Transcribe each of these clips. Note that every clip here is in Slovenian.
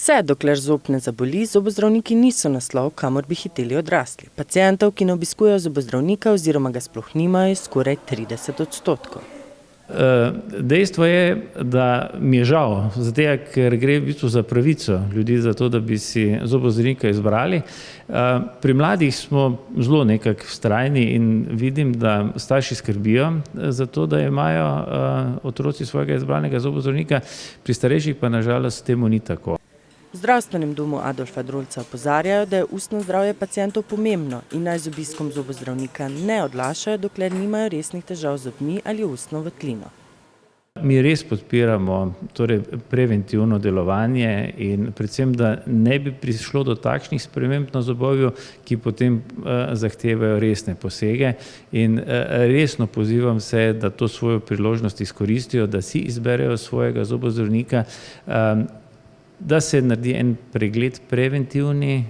Vse, dokler zob ne zaboli, zobozdravniki niso naslov, kamor bi hiteli odrasli. Pacientov, ki ne obiskujejo zobozdravnika oziroma ga sploh nimajo, je skoraj 30%. Dejstvo je, da mi je žal, zato ker gre v bistvu za pravico ljudi za to, da bi si zobozdravnika izbrali. Pri mladih smo zelo nekako vztrajni in vidim, da starši skrbijo za to, da imajo otroci svojega izbranega zobozdravnika, pri starejših pa nažalost temu ni tako. V zdravstvenem domu Adolfa Drolca opozarjajo, da je ustno zdravje pacientov pomembno in naj z obiskom zobozdravnika ne odlašajo, dokler nimajo resnih težav z zobmi ali ustno votlino. Mi res podpiramo preventivno delovanje in predvsem, da ne bi prišlo do takšnih sprememb na zobovju, ki potem zahtevajo resne posege, in resno pozivam vse, da to svojo priložnost izkoristijo, da si izberejo svojega zobozdravnika, da se naredi en pregled preventivni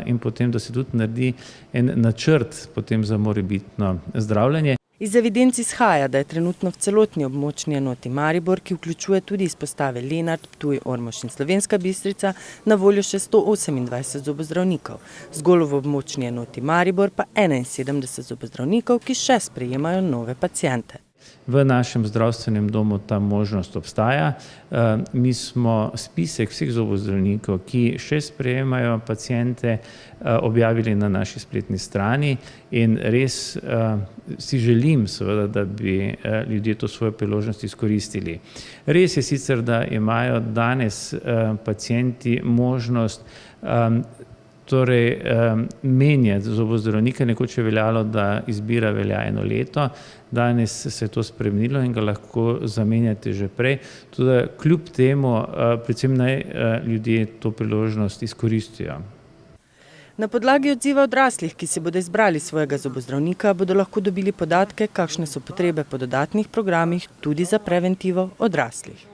in potem, da se tudi naredi en načrt potem za morebitno zdravljenje. Iz evidenc izhaja, da je trenutno v celotni območni enoti Maribor, ki vključuje tudi izpostave Lenart, Ptuj, Ormož in Slovenska Bistrica, na voljo še 128 zobozdravnikov. Zgolj v območni enoti Maribor pa 71 zobozdravnikov, ki še sprejemajo nove paciente. V našem zdravstvenem domu ta možnost obstaja. Mi smo spisek vseh zobozdravnikov, ki še sprejemajo paciente, objavili na naši spletni strani in res si želim seveda, da bi ljudje to svojo priložnost izkoristili. Res je sicer, da imajo danes pacienti možnost menjati zobozdravnika. Nekoč je veljalo, da izbira velja 1 leto, danes se je to spremenilo in ga lahko zamenjate že prej. Tudi kljub temu, predvsem naj ljudje to priložnost izkoristijo. Na podlagi odziva odraslih, ki si bodo izbrali svojega zobozdravnika, bodo lahko dobili podatke, kakšne so potrebe po dodatnih programih tudi za preventivo odraslih.